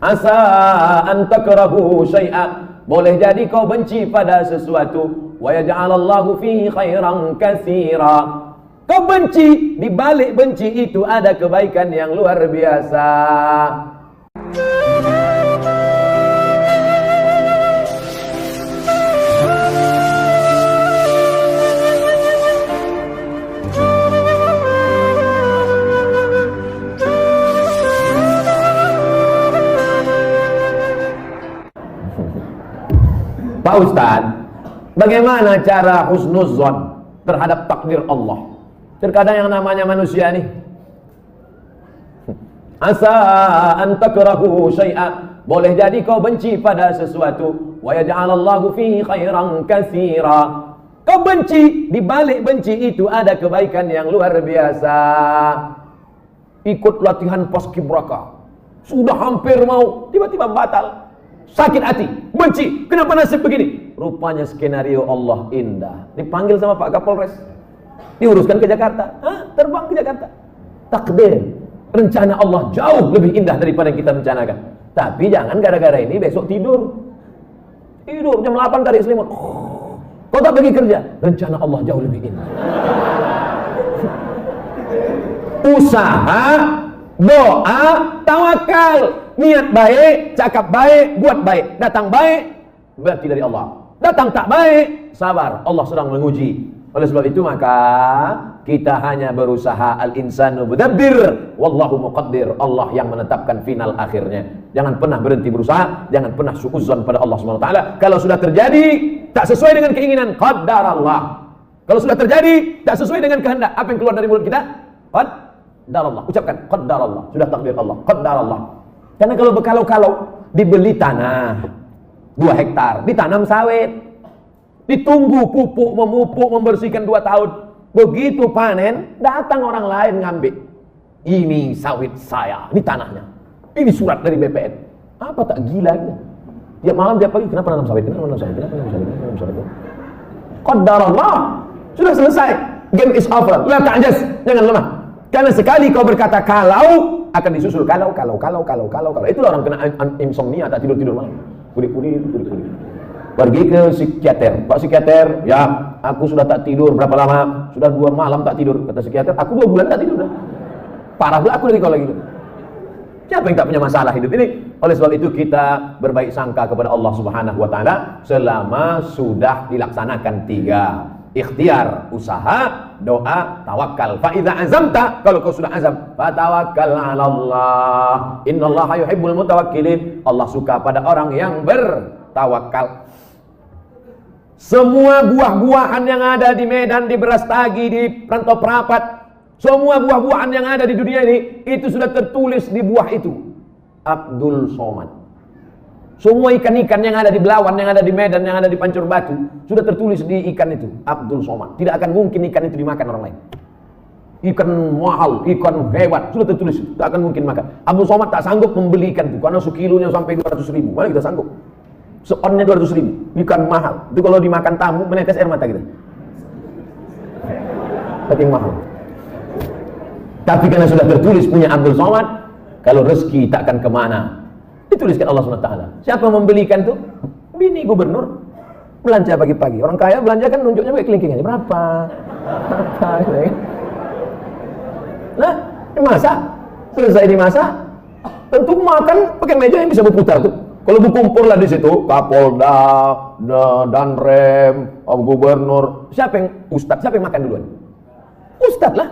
Asa an takrahu syai'a, boleh jadi kau benci pada sesuatu. Wa yaj'alallahu fihi khairan katsira. Kau benci, di balik benci itu ada kebaikan yang luar biasa. Pak Ustadz, bagaimana cara husnuzon terhadap takdir Allah? Terkadang yang namanya manusia nih, asa an takrahu syai'a, boleh jadi kau benci pada sesuatu. Wa yaj'alallahu fihi khairan katsira. Kau benci, di balik benci itu ada kebaikan yang luar biasa. Ikut latihan paskibraka, sudah hampir mau, tiba-tiba batal. Sakit hati, benci, kenapa nasib begini? Rupanya skenario Allah indah. Dipanggil sama Pak Kapolres, diuruskan ke Jakarta. Terbang ke Jakarta. Takdir, rencana Allah jauh lebih indah daripada yang kita rencanakan. Tapi jangan gara-gara ini besok tidur jam 8 tarik selimut, kau tak pergi kerja. Rencana Allah jauh lebih indah. Usaha, doa, tawakal. Niat baik, cakap baik, buat baik. Datang baik, berarti dari Allah. Datang tak baik, sabar, Allah sedang menguji. Oleh sebab itu maka kita hanya berusaha, al-insanu mudabbir wallahu muqaddir. Allah yang menetapkan final akhirnya. Jangan pernah berhenti berusaha, jangan pernah suudzon pada Allah SWT. Kalau sudah terjadi tak sesuai dengan keinginan, qaddar Allah. Kalau sudah terjadi tak sesuai dengan kehendak, apa yang keluar dari mulut kita? Qaddar Allah. Ucapkan qaddar Allah. Sudah takdir Allah, qaddar Allah. Karena kalau dibeli tanah 2 hektar, ditanam sawit, ditunggu pupuk, memupuk, membersihkan 2 tahun. Begitu panen, datang orang lain ngambil. Ini sawit saya, ini tanahnya, ini surat dari BPN. Apa tak gila ini? Tiap malam, tiap pagi, kenapa nanam sawit? Kenapa nanam sawit? Kenapa nanam sawit? Qaddar Allah. Sudah selesai. Game is over. La ta'jaz, jangan lemah. Karena sekali kau berkata kalau, akan disusul kalau. Itulah orang kena insomnia, tak tidur malam. Kulit. Pergi ke psikiater. Pak psikiater, ya, aku sudah tak tidur berapa lama? Sudah 2 malam tak tidur. Kata psikiater, aku 2 bulan tak tidur. Parah pula aku dari kau lagi. Siapa yang tak punya masalah hidup ini? Oleh sebab itu kita berbaik sangka kepada Allah Subhanahu wa taala selama sudah dilaksanakan 3. Ikhtiar, usaha, doa, tawakal. Fa idza azamta, kalau kau sudah azam, fatawakkal 'ala Allah. Innallaha yuhibbul mutawakkilin. Allah suka pada orang yang bertawakal. Semua buah-buahan yang ada di Medan, di Brastagi, di Rantau Perapat, semua buah-buahan yang ada di dunia ini, itu sudah tertulis di buah itu. Abdul Somad. Semua ikan-ikan yang ada di Belawan, yang ada di Medan, yang ada di Pancur Batu, sudah tertulis di ikan itu, Abdul Somad. Tidak akan mungkin ikan itu dimakan orang lain. Ikan mahal, ikan hebat, sudah tertulis, tak akan mungkin makan. Abdul Somad tak sanggup membeli ikan itu, karena sekilonya sampai 200.000. Mana kita sanggup? Seonnya 200.000, ikan mahal. Itu kalau dimakan tamu, menetes air mata kita. Saking mahal. Tapi karena sudah tertulis punya Abdul Somad, kalau rezeki takkan kemana. Dituliskan Allah SWT. Siapa membelikan itu? Bini gubernur. Belanja pagi-pagi. Orang kaya belanja kan nunjuknya pakai kelingking aja. Berapa? Nah, dimasak. Selesai dimasak, tentu makan pakai meja yang bisa berputar tuh. Kalau berkumpul lah di situ, Kapolda, Danrem, gubernur. Siapa yang ustadz? Siapa yang makan duluan? Ustadz lah.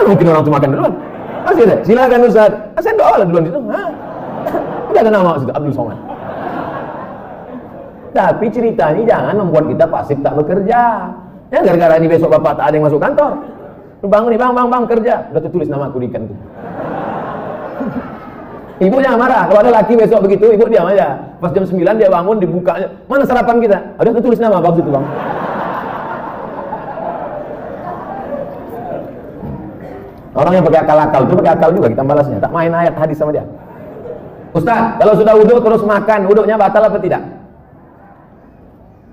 Mungkin orang itu makan duluan. Masih ada. Silakan ustadz. Saya doa lah duluan di situ. Udah ada nama situ, Abdul Somad. Tapi cerita ini jangan membuat kita pasif tak bekerja. Ya gara-gara ini besok bapak tak ada yang masuk kantor. Bangun nih bang kerja. Udah tertulis nama aku di ikan itu. Ibu jangan marah. Kalau ada laki besok begitu, ibu diam aja. Pas jam 9 dia bangun, dibukanya. Mana sarapan kita? Ada tertulis nama bagus itu bang. Orang yang pakai akal-akal itu pakai akal juga kita balasnya. Tak main ayat hadis sama dia. Ustaz, kalau sudah wudhu terus makan, wudhunya batal apa tidak?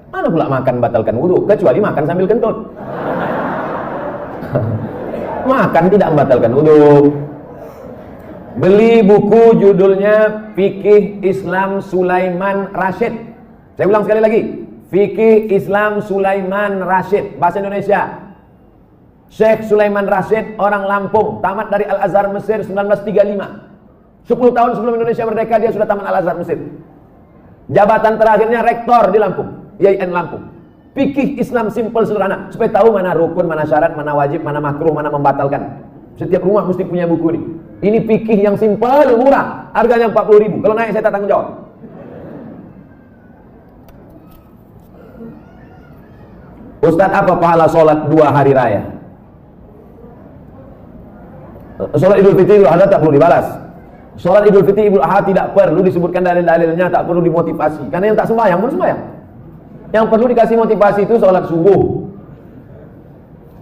Mana pula makan batalkan wudhu? Kecuali makan sambil kentut. Makan tidak membatalkan wudhu. Beli buku judulnya Fikih Islam Sulaiman Rasyid. Saya ulang sekali lagi, Fikih Islam Sulaiman Rasyid, bahasa Indonesia. Syekh Sulaiman Rasyid, orang Lampung, tamat dari Al-Azhar Mesir 1935. 10 tahun sebelum Indonesia merdeka dia sudah tamat Al-Azhar Mesir. Jabatan terakhirnya rektor di Lampung, IAIN Lampung. Fikih Islam simple sederhana, supaya tahu mana rukun, mana syarat, mana wajib, mana makruh, mana membatalkan. Setiap rumah mesti punya buku ini. Ini fikih yang simple, murah, harganya 40.000. Kalau naik saya tak tanggung jawab. Ustaz, apa pahala sholat 2 hari raya? Sholat Idul Fitri, Idul Adha tak perlu dibalas. Sholat Idul Fitri, Idul Adha tidak perlu disebutkan dalil-dalilnya, tak perlu dimotivasi. Karena yang tak sembahyang pun sembahyang. Yang perlu dikasih motivasi itu sholat subuh.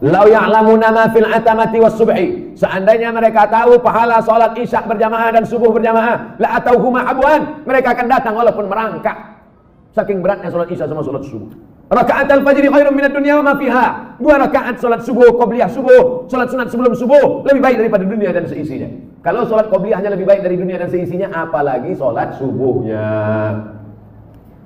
Lau ya'lamuna ma fil atamati was subhi. Seandainya mereka tahu pahala sholat isya berjamaah dan subuh berjamaah, la atauhuma abwan. Mereka akan datang walaupun merangkak. Saking beratnya sholat isya sama sholat subuh. Rakaat al-fajri khairun minad dunya wa ma fiha. 2 rakaat sholat subuh, qobliyah subuh, sholat sunat sebelum subuh lebih baik daripada dunia dan seisinya. Kalau sholat qobliyahnya lebih baik dari dunia dan seisinya, apalagi sholat subuhnya.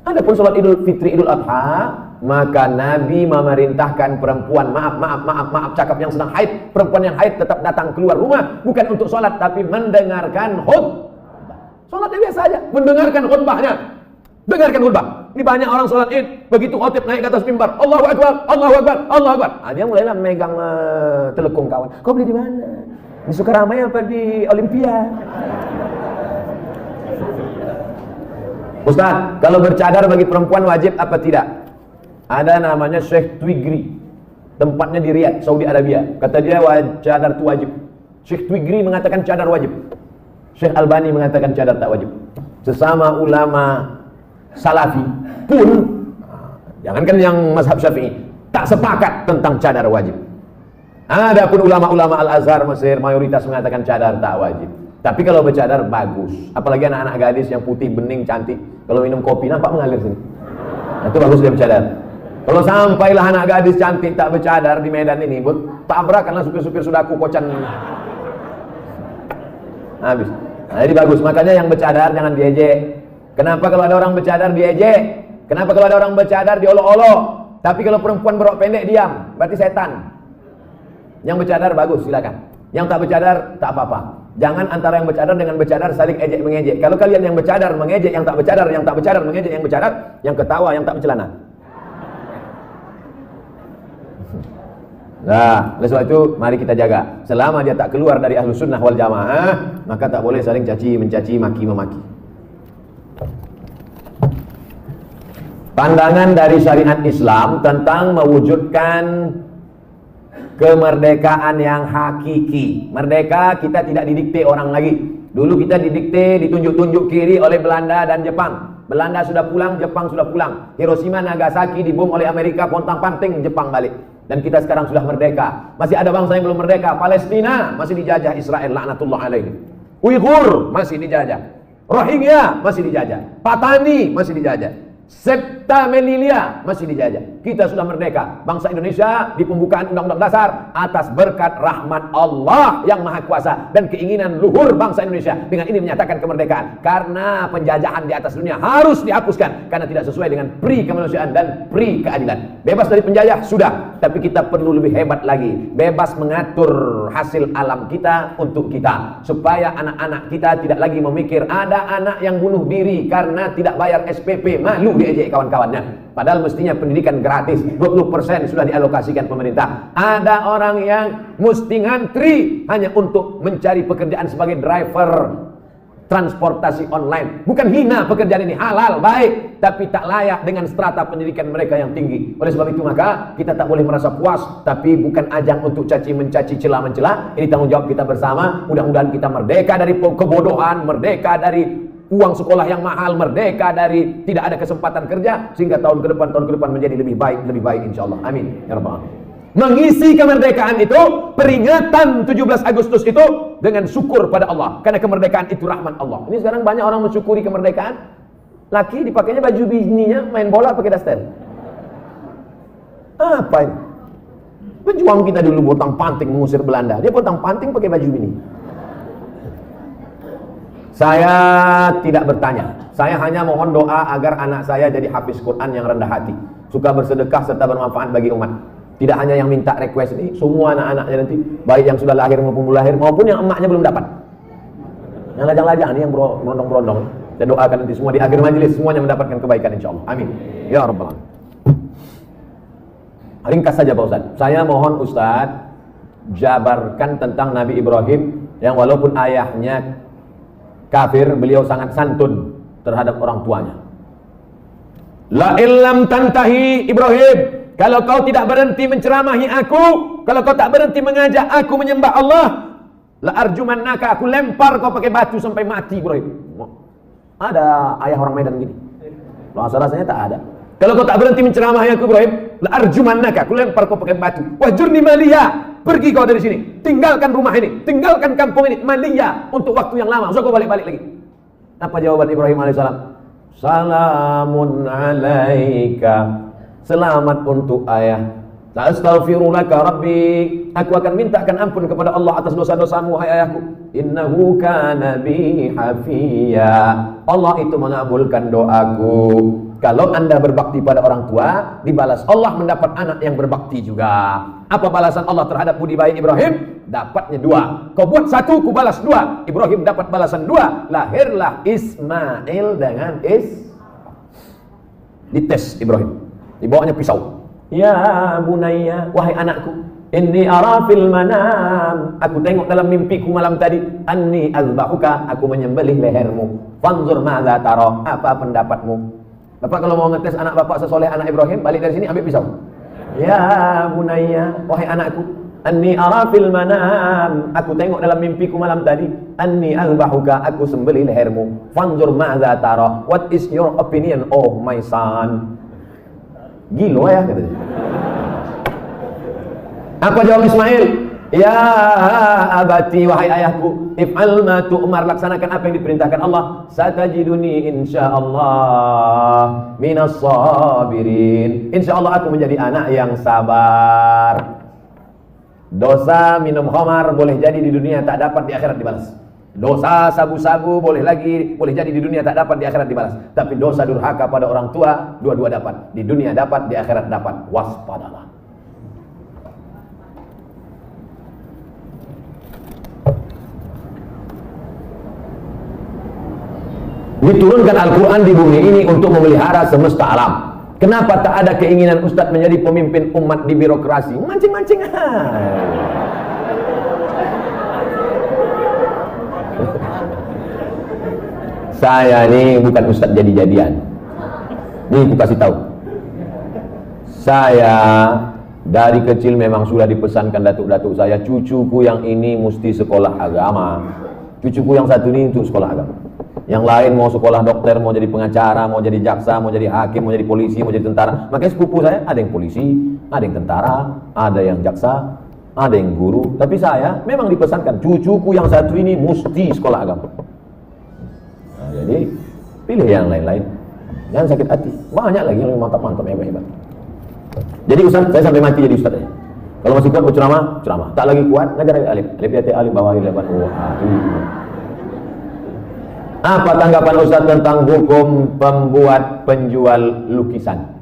Adapun sholat Idul Fitri, Idul Adha, maka Nabi memerintahkan perempuan, maaf, cakap yang sedang haid, perempuan yang haid tetap datang keluar rumah, bukan untuk sholat, tapi mendengarkan khutbah. Sholatnya biasa aja, mendengarkan khutbahnya. Dengarkan khutbah. Ini banyak orang sholat id, begitu khotib naik ke atas mimbar, Allahu Akbar, Allahu Akbar, Allahu Akbar. Dia mulailah megang telekung kawan. Kau beli di mana? Di Sukaramai apa di Olimpia? Ustaz, kalau bercadar bagi perempuan wajib apa tidak? Ada namanya Syekh Twigri, tempatnya di Riyadh, Saudi Arabia. Kata dia cadar itu wajib. Syekh Twigri mengatakan cadar wajib. Syekh Albani mengatakan cadar tak wajib. Sesama ulama Salafi pun, jangankan yang mazhab Syafi'i, tak sepakat tentang cadar wajib. Adapun ulama-ulama Al-Azhar Mesir mayoritas mengatakan cadar tak wajib. Tapi kalau bercadar bagus, apalagi anak-anak gadis yang putih, bening, cantik. Kalau minum kopi nampak mengalir sini. Itu bagus dia bercadar. Kalau sampailah anak gadis cantik tak bercadar di Medan ini, tabrakanlah supir-supir sudaku kocan. Habis. Nah, jadi bagus. Makanya yang bercadar jangan diejek. Kenapa kalau ada orang bercadar diejek? Kenapa kalau ada orang bercadar diolok-olok? Tapi kalau perempuan berok pendek diam, berarti setan. Yang bercadar bagus, silakan. Yang tak bercadar tak apa-apa. Jangan antara yang bercadar dengan bercadar saling ejek mengejek. Kalau kalian yang bercadar mengejek yang tak bercadar, yang tak bercadar mengejek yang bercadar, yang ketawa yang tak bercelana. Nah, oleh sebab itu mari kita jaga. Selama dia tak keluar dari Ahlus Sunnah wal Jamaah, maka tak boleh saling caci mencaci, maki memaki. Pandangan dari syariat Islam tentang mewujudkan kemerdekaan yang hakiki. Merdeka kita tidak didikte orang lagi. Dulu kita didikte, ditunjuk-tunjuk kiri oleh Belanda dan Jepang. Belanda sudah pulang, Jepang sudah pulang. Hiroshima, Nagasaki dibom oleh Amerika, pontang-panting Jepang balik. Dan kita sekarang sudah merdeka. Masih ada bangsa yang belum merdeka. Palestina masih dijajah Israel, laknatullah alaihi. Uighur masih dijajah. Rohingya masih dijajah. Patani masih dijajah. Septa Melilia masih dijajah. Kita sudah merdeka. Bangsa Indonesia di pembukaan Undang-Undang Dasar atas berkat rahmat Allah yang Maha Kuasa dan keinginan luhur bangsa Indonesia. Dengan ini menyatakan kemerdekaan. Karena penjajahan di atas dunia harus dihapuskan karena tidak sesuai dengan pri kemanusiaan dan pri keadilan. Bebas dari penjajah sudah, tapi kita perlu lebih hebat lagi. Bebas mengatur hasil alam kita untuk kita, supaya anak-anak kita tidak lagi memikir ada anak yang bunuh diri karena tidak bayar SPP, malu diejek kawan-kawannya. Padahal mestinya pendidikan gratis, 20% sudah dialokasikan pemerintah. Ada orang yang mesti ngantri hanya untuk mencari pekerjaan sebagai driver transportasi online. Bukan hina pekerjaan ini, halal, baik, tapi tak layak dengan strata pendidikan mereka yang tinggi. Oleh sebab itu maka kita tak boleh merasa puas, tapi bukan ajang untuk caci mencaci, celah mencela. Ini tanggung jawab kita bersama. Mudah-mudahan kita merdeka dari kebodohan, merdeka dari uang sekolah yang mahal, merdeka dari tidak ada kesempatan kerja, sehingga tahun ke depan menjadi lebih baik insyaallah. Amin ya rabbal alamin. Mengisi kemerdekaan itu, peringatan 17 Agustus itu dengan syukur pada Allah, karena kemerdekaan itu rahmat Allah. Ini sekarang banyak orang mensyukuri kemerdekaan, laki dipakainya baju bininya main bola pakai daster. Apa ini? Pejuang kita dulu pontang panting mengusir Belanda, dia pontang panting pakai baju bini. Saya tidak bertanya. Saya hanya mohon doa agar anak saya jadi hafiz Quran yang rendah hati, suka bersedekah serta bermanfaat bagi umat. Tidak hanya yang minta request ini, semua anak-anaknya nanti, baik yang sudah lahir maupun belum lahir, maupun yang emaknya belum dapat. Yang lajang-lajang ini, yang berondong-berondong, saya doakan nanti semua di akhir majelis semuanya mendapatkan kebaikan insyaallah. Amin. Ya rabbal alamin. Ringkas saja Pak Ustaz. Saya mohon Ustaz jabarkan tentang Nabi Ibrahim yang walaupun ayahnya kafir, beliau sangat santun terhadap orang tuanya. La illam tantahi Ibrahim, kalau kau tidak berhenti menceramahi aku, kalau kau tak berhenti mengajak aku menyembah Allah, la arjumannaka, aku lempar kau pakai batu sampai mati Ibrahim. Ada ayah orang Medan gini? Rasanya tak ada. Kalau kau tak berhenti menceramahi aku Ibrahim, la arjumannaka, aku lempar kau pakai batu. Wahjurni maliya, pergi kau dari sini, tinggalkan rumah ini, tinggalkan kampung ini, maliya, untuk waktu yang lama. Usah kau balik-balik lagi. Apa jawaban Ibrahim alaihissalam? Salamun alaika, selamat untuk ayah. Astaghfirulaka rabbi, aku akan mintakan ampun kepada Allah atas dosa-dosamu hai ayahku. Innahu kana bi hafiya, Allah itu mengabulkan doaku. Kalau anda berbakti pada orang tua, dibalas Allah mendapat anak yang berbakti juga. Apa balasan Allah terhadap budi baik Ibrahim? Dapatnya 2. Kau buat 1, ku balas 2. Ibrahim dapat balasan 2. Lahirlah Ismail dengan dites Ibrahim, dibawanya pisau. Ya bunayya, wahai anakku, inni ara fil manam, aku tengok dalam mimpiku malam tadi, anni azbahuka, aku menyembelih lehermu. Fanzur madza tara, apa pendapatmu? Bapak kalau mau ngetes anak bapak sesoleh anak Ibrahim, balik dari sini ambil pisau. Ya bunayya, wahai anakku, anni ara fil manam, aku tengok dalam mimpiku malam tadi, anni azbahuka, aku sembelih lehermu. Fanzur madza tara, what is your opinion oh my son? Gilo ya katanya. Apa jawab Ismail? Ya abati, wahai ayahku, if'al ma tu'mar, laksanakan apa yang diperintahkan Allah. Satajiduni insyaallah minas sabirin, insyaallah aku menjadi anak yang sabar. Dosa minum khamar boleh jadi di dunia tak dapat, di akhirat dibalas. Dosa sabu-sabu boleh jadi di dunia tak dapat, di akhirat dibalas. Tapi dosa durhaka pada orang tua, dua-dua dapat. Di dunia dapat, di akhirat dapat. Waspadalah. Diturunkan Al-Quran di bumi ini untuk memelihara semesta alam. Kenapa tak ada keinginan Ustadz menjadi pemimpin umat di birokrasi? Mancing-mancing. Saya ini bukan Ustadz jadi-jadian. Nih aku kasih tahu. Saya dari kecil memang sudah dipesankan datuk-datuk saya, cucuku yang ini mesti sekolah agama. Cucuku yang satu ini untuk sekolah agama. Yang lain mau sekolah dokter, mau jadi pengacara, mau jadi jaksa, mau jadi hakim, mau jadi polisi, mau jadi tentara. Makanya sepupu saya ada yang polisi, ada yang tentara, ada yang jaksa, ada yang guru. Tapi saya memang dipesankan, cucuku yang satu ini mesti sekolah agama. Nah, jadi pilih yang lain-lain, jangan sakit hati. Banyak lagi yang mantap-mantap, hebat-hebat. Jadi Ustaz, saya sampai mati jadi Ustaz aja. Kalau masih kuat berceramah, ceramah. Tak lagi kuat, ngajar alif. Alif yati alif bawahi lebat. Apa tanggapan Ustaz tentang hukum pembuat penjual lukisan?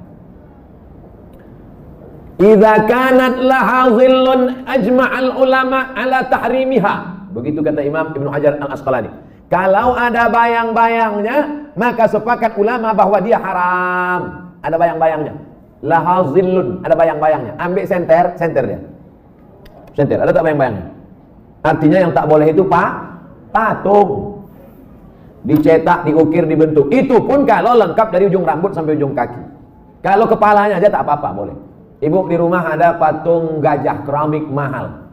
Idza kanat laha dhillun ajma'al ulama ala tahrimiha. Begitu kata Imam Ibnu Hajar Al-Asqalani. Kalau ada bayang-bayangnya, maka sepakat ulama bahwa dia haram. Ada bayang-bayangnya. Laha dhillun, ada bayang-bayangnya. Ambil senter dia. Senter, ada tak bayang-bayangnya? Artinya yang tak boleh itu patung. Dicetak, diukir, dibentuk. Itu pun kalau lengkap dari ujung rambut sampai ujung kaki. Kalau kepalanya aja tak apa-apa, boleh. Ibu di rumah ada patung gajah keramik mahal,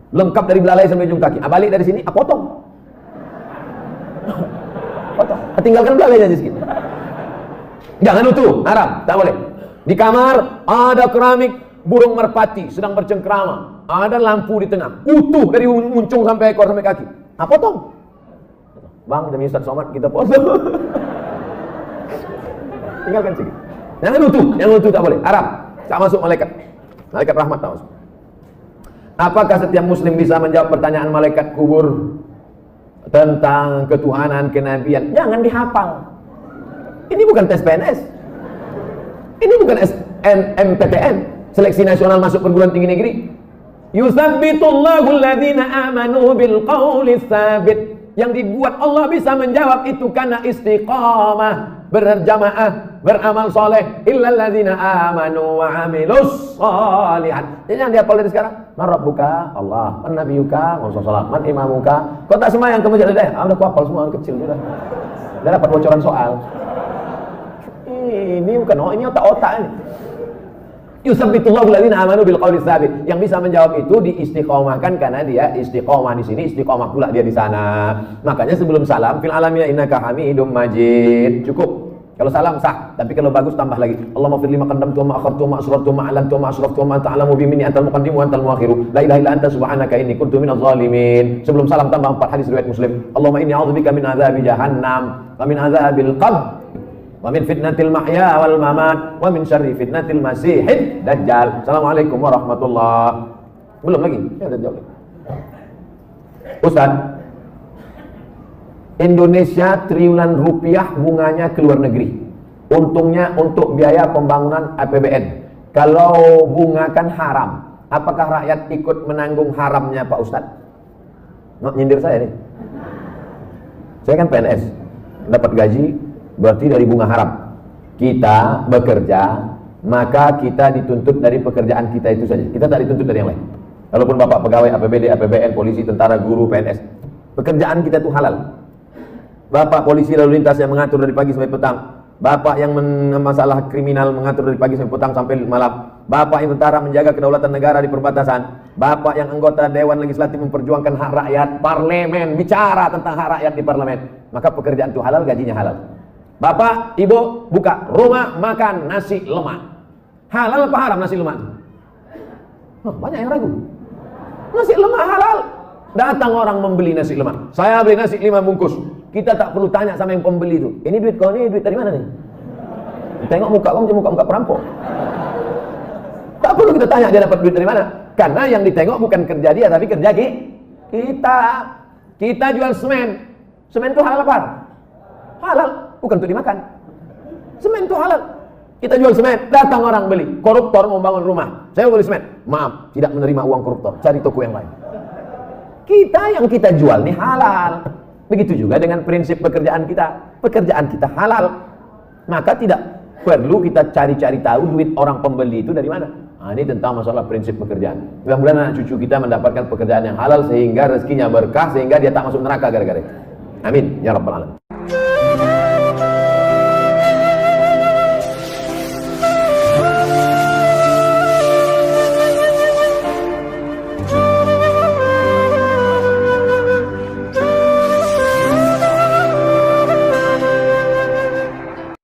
lengkap dari belalai sampai ujung kaki. Balik dari sini, potong. Potong. Tinggalkan belalai aja sedikit. Jangan utuh, haram, tak boleh. Di kamar ada keramik burung merpati sedang bercengkrama. Ada lampu di tengah, utuh dari muncung sampai ekor sampai kaki. Potong. Bang, demi Ustaz Somad kita potong. Tinggalkan sedikit. Jangan utuh tak boleh. Haram. Tak masuk malaikat. Malaikat rahmat tak masuk. Apakah setiap muslim bisa menjawab pertanyaan malaikat kubur? tentang ketuhanan, kenabian, jangan dihafal. Ini bukan tes PNS. Ini bukan SNMPTN, seleksi nasional masuk perguruan tinggi negeri. Yusabbitullahu alladhina amanu bil qawli tsabit. Yang dibuat Allah bisa menjawab itu karena istiqamah, berjamaah, beramal soleh. Illal ladzina amanu wa amilus sholihat. Jadi yang dihafal dari sekarang, man rabbuka? Allah. Man nabiyuka? Rasulullah. Man imamuka? Kau tak sembahyang kamu jadi deh. Udah kuapal semua kecil sudah. Udah dapat bocoran soal. Ini bukan ini otak-otak ini. Yusabbitullahu alladziina aamanu bil qawli tsabit. Yang bisa menjawab itu diistiqomahkan karena dia istiqomah di sini, istiqomah pula dia di sana. Makanya sebelum salam, fil alamina innaka hamidum majid. Cukup. Kalau salam sah, tapi kalau bagus tambah lagi. Allahumma fir lima qaddamtu wa ma akhartu wa ma asrartu wa ma a'lantu wa ma asraftu wa ma anta a'lamu bi minni antal muqaddim wa antal muakhiru. La ilaha illa anta subhanaka inni kuntu minadh dhalimin. Sebelum salam tambah 4 hadis riwayat Muslim. Allahumma inni a'udzubika min adzabi jahannam wa min adzabil qabr wa min fitnatil mahya wal mamat wa min syarri fitnatil masihid dajjal. Assalamualaikum warahmatullahi. Belum lagi? Ya udah jawab. Ustaz, Indonesia triliunan rupiah bunganya ke luar negeri. Untungnya untuk biaya pembangunan APBN. Kalau bunga kan haram, apakah rakyat ikut menanggung haramnya Pak Ustaz? Mau nyindir saya nih. Saya kan PNS, dapat gaji berarti dari bunga haram. Kita bekerja, maka kita dituntut dari pekerjaan kita itu saja. Kita tak dituntut dari yang lain. Walaupun Bapak pegawai APBD, APBN, polisi, tentara, guru, PNS, pekerjaan kita itu halal. Bapak polisi lalu lintas yang mengatur dari pagi sampai petang. Bapak yang masalah kriminal mengatur dari pagi sampai petang sampai malam. Bapak yang tentara menjaga kedaulatan negara di perbatasan. Bapak yang anggota Dewan Legislatif memperjuangkan hak rakyat. Parlemen bicara tentang hak rakyat di parlemen. Maka pekerjaan itu halal, gajinya halal. Bapak, ibu buka rumah makan nasi lemak. Halal apa haram nasi lemak? Banyak yang ragu. Nasi lemak halal. Datang orang membeli nasi lemak. Saya beli nasi 5 bungkus. Kita tak perlu tanya sama yang pembeli itu. Ini duit kau, ini duit dari mana nih? Tengok muka kau macam muka perampok. Tak perlu kita tanya dia dapat duit dari mana. Karena yang ditengok bukan kerja dia, tapi kerja kita. Kita jual semen. Semen itu halal apa? Halal. Bukan untuk dimakan. Semen itu halal. Kita jual semen, datang orang beli. Koruptor mau bangun rumah. Saya mau beli semen. Maaf, tidak menerima uang koruptor. Cari toko yang lain. Kita yang kita jual nih halal. Begitu juga dengan prinsip pekerjaan kita. Pekerjaan kita halal. Maka tidak perlu kita cari-cari tahu duit orang pembeli itu dari mana. Nah, ini tentang masalah prinsip pekerjaan. Mudah-mudahan anak cucu kita mendapatkan pekerjaan yang halal sehingga rezekinya berkah, sehingga dia tak masuk neraka gara-gara itu. Amin ya rabbal alamin.